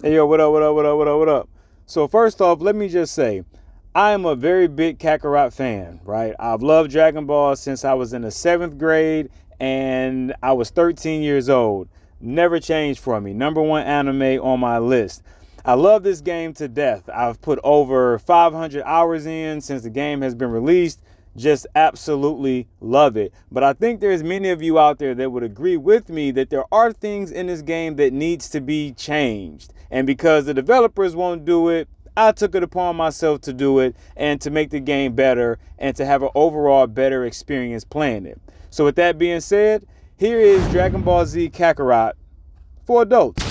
Hey, yo, what up, what up, what up, what up, what up? So first off, let me just say, I am a very big Kakarot fan, right? I've loved Dragon Ball since I was in the 7th grade and I was 13 years old. Never changed for me. #1 anime on my list. I love this game to death. I've put over 500 hours in since the game has been released. Just absolutely love it. But I think there's many of you out there that would agree with me that there are things in this game that needs to be changed. And because the developers won't do it, I took it upon myself to do it and to make the game better and to have an overall better experience playing it. So with that being said, here is Dragon Ball Z Kakarot for adults.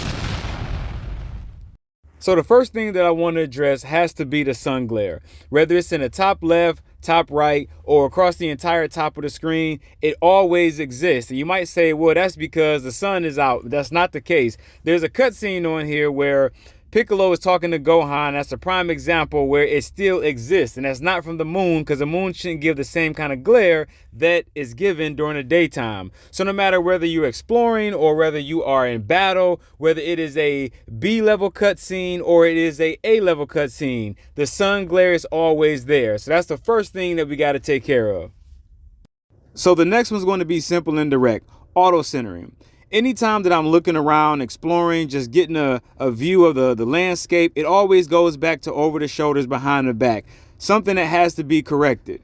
So the first thing that I want to address has to be the sun glare. Whether it's in the top left, top right, or across the entire top of the screen, it always exists. And you might say, well, that's because the sun is out. That's not the case. There's a cutscene on here where Piccolo is talking to Gohan. That's a prime example where it still exists. And that's not from the moon, because the moon shouldn't give the same kind of glare that is given during the daytime. So no matter whether you're exploring or whether you are in battle, whether it is a B-level cutscene or it is a A-level cutscene, the sun glare is always there. So that's the first thing that we got to take care of. So the next one's going to be simple and direct. Auto centering. Anytime that I'm looking around, exploring, just getting a view of the landscape, it always goes back to over the shoulders, behind the back. Something that has to be corrected.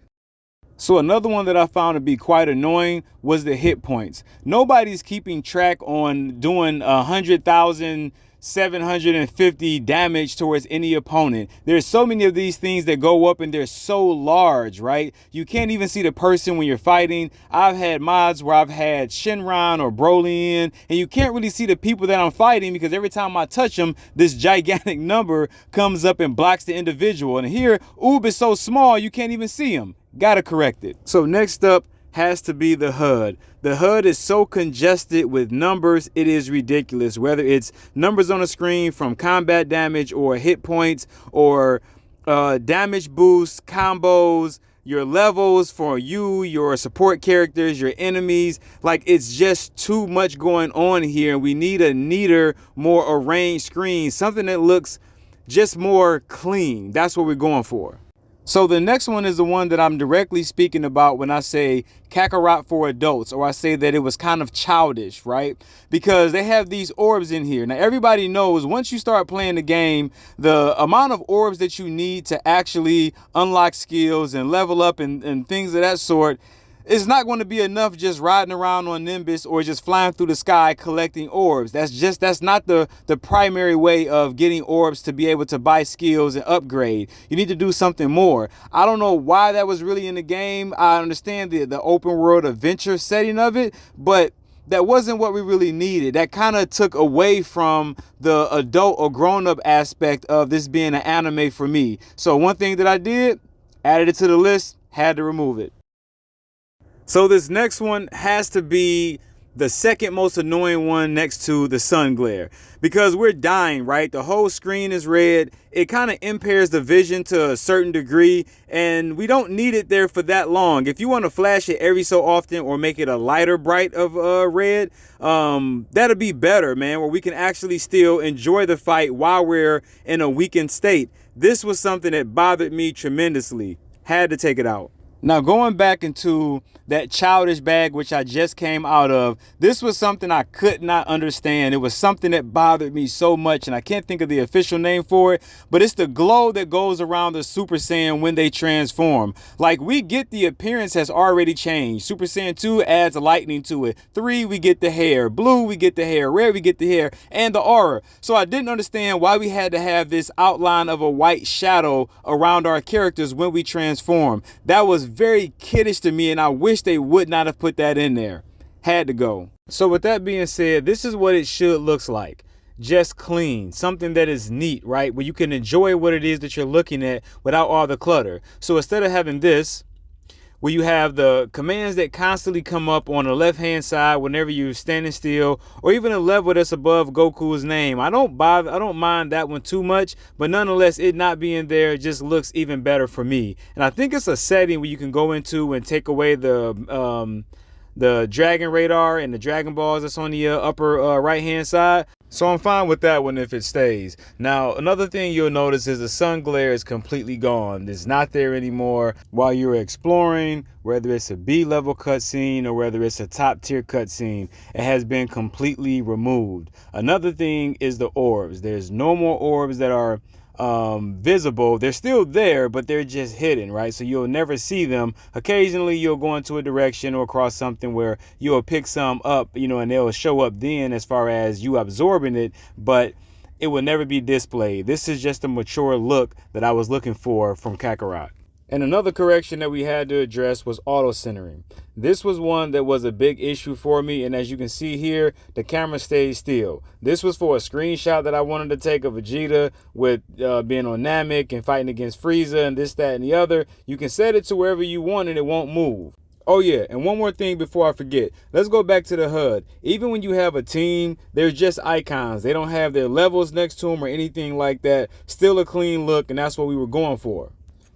So another one that I found to be quite annoying was the hit points. Nobody's keeping track on doing 100,750 damage towards any opponent. There's so many of these things that go up and they're so large, right? You can't even see the person when you're fighting. I've had mods where I've had Shinron or Broly in, and you can't really see the people that I'm fighting because every time I touch them, this gigantic number comes up and blocks the individual. And here, Oob is so small, you can't even see him. Gotta correct it. So next up has to be the HUD. The HUD is so congested with numbers, it is ridiculous. Whether it's numbers on the screen from combat damage or hit points or damage boosts, combos, your levels for you, your support characters, your enemies. Like, it's just too much going on here. We need a neater, more arranged screen, something that looks just more clean. That's what we're going for. So the next one is the one that I'm directly speaking about when I say Kakarot for adults, or I say that it was kind of childish, right? Because they have these orbs in here. Now, everybody knows once you start playing the game, the amount of orbs that you need to actually unlock skills and level up and things of that sort, it's not going to be enough just riding around on Nimbus or just flying through the sky collecting orbs. That's not the primary way of getting orbs to be able to buy skills and upgrade. You need to do something more. I don't know why that was really in the game. I understand the open world adventure setting of it, but that wasn't what we really needed. That kind of took away from the adult or grown-up aspect of this being an anime for me. So one thing that I did, added it to the list, had to remove it. So this next one has to be the second most annoying one next to the sun glare, because we're dying, right? The whole screen is red. It kind of impairs the vision to a certain degree, and we don't need it there for that long. If you want to flash it every so often or make it a lighter bright of red, that'll be better, man, where we can actually still enjoy the fight while we're in a weakened state. This was something that bothered me tremendously. Had to take it out. Now, going back into that childish bag, which I just came out of, this was something I could not understand. It was something that bothered me so much, and I can't think of the official name for it, but it's the glow that goes around the Super Saiyan when they transform. Like, we get the appearance has already changed. Super Saiyan 2 adds lightning to it. 3, we get the hair. Blue, we get the hair. Red, we get the hair and the aura. So I didn't understand why we had to have this outline of a white shadow around our characters when we transform. That was very kiddish to me, and I wish they would not have put that in there. Had to go. So with that being said, this is what it should looks like. Just clean, something that is neat, right? Where you can enjoy what it is that you're looking at without all the clutter. So instead of having this, where you have the commands that constantly come up on the left hand side whenever you're standing still, or even a level that's above Goku's name. I don't mind that one too much, but nonetheless, it not being there just looks even better for me. And I think it's a setting where you can go into and take away the dragon radar and the Dragon Balls that's on the upper right hand side. So I'm fine with that one if it stays. Now, another thing you'll notice is the sun glare is completely gone. It's not there anymore while you're exploring, whether it's a B-level cutscene or whether it's a top-tier cutscene. It has been completely removed. Another thing is the orbs. There's no more orbs that are visible. They're still there, but they're just hidden, right? So you'll never see them. Occasionally you'll go into a direction or across something where you'll pick some up, you know, and they'll show up then as far as you absorbing it, but it will never be displayed. This is just a mature look that I was looking for from Kakarot. And another correction that we had to address was auto centering. This was one that was a big issue for me, and as you can see here, the camera stayed still. This was for a screenshot that I wanted to take of Vegeta with being on Namek and fighting against Frieza and this, that, and the other. You can set it to wherever you want and it won't move. Oh yeah, and one more thing before I forget. Let's go back to the HUD. Even when you have a team, there's just icons. They don't have their levels next to them or anything like that. Still a clean look, and that's what we were going for.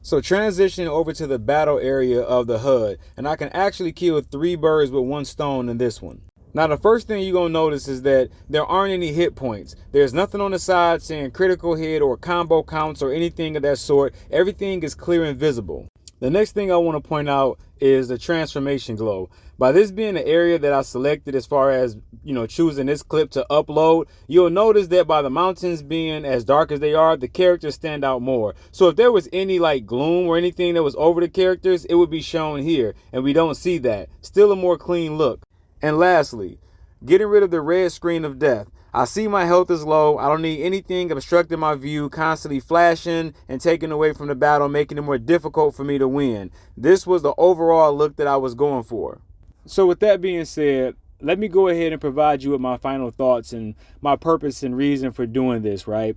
So transitioning over to the battle area of the HUD, and I can actually kill 3 birds with 1 stone in this one. Now the first thing you're going to notice is that there aren't any hit points. There's nothing on the side saying critical hit or combo counts or anything of that sort. Everything is clear and visible. The next thing I want to point out is the transformation glow. By this being the area that I selected as far as, you know, choosing this clip to upload, you'll notice that by the mountains being as dark as they are, the characters stand out more. So if there was any like gloom or anything that was over the characters, it would be shown here, and we don't see that. Still a more clean look. And lastly, getting rid of the red screen of death. I see my health is low. I don't need anything obstructing my view, constantly flashing and taking away from the battle, making it more difficult for me to win. This was the overall look that I was going for. So with that being said, let me go ahead and provide you with my final thoughts and my purpose and reason for doing this, right?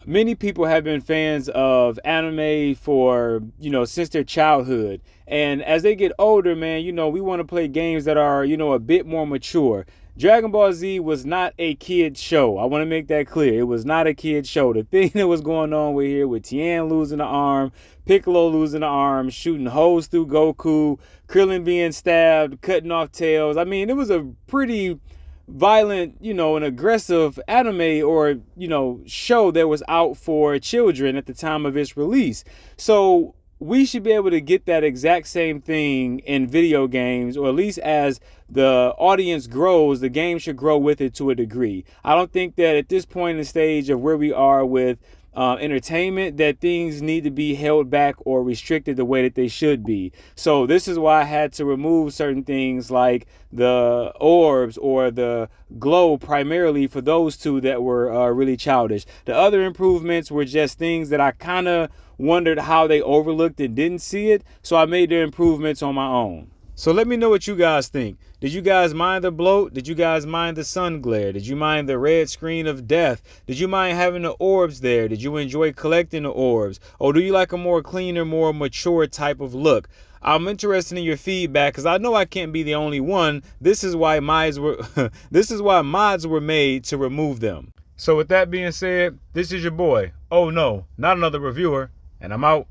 Many people have been fans of anime for, you know, since their childhood. And as they get older, man, you know, we want to play games that are, you know, a bit more mature. Dragon Ball Z was not a kid's show. I want to make that clear. It was not a kid's show. The thing that was going on with here with Tien losing the arm, Piccolo losing the arm, shooting holes through Goku, Krillin being stabbed, cutting off tails. I mean, it was a pretty violent, you know, an aggressive anime or, you know, show that was out for children at the time of its release. So we should be able to get that exact same thing in video games, or at least as the audience grows, the game should grow with it to a degree. I don't think that at this point in the stage of where we are with entertainment, that things need to be held back or restricted the way that they should be. So this is why I had to remove certain things like the orbs or the glow, primarily for those 2 that were really childish. The other improvements were just things that I kind of wondered how they overlooked and didn't see it, so I made the improvements on my own. So let me know what you guys think. Did you guys mind the bloat? Did you guys mind the sun glare? Did you mind the red screen of death? Did you mind having the orbs there? Did you enjoy collecting the orbs? Or do you like a more cleaner, more mature type of look? I'm interested in your feedback because I know I can't be the only one. This is why mods were made to remove them. So with that being said, this is your boy. Oh no, not another reviewer, and I'm out.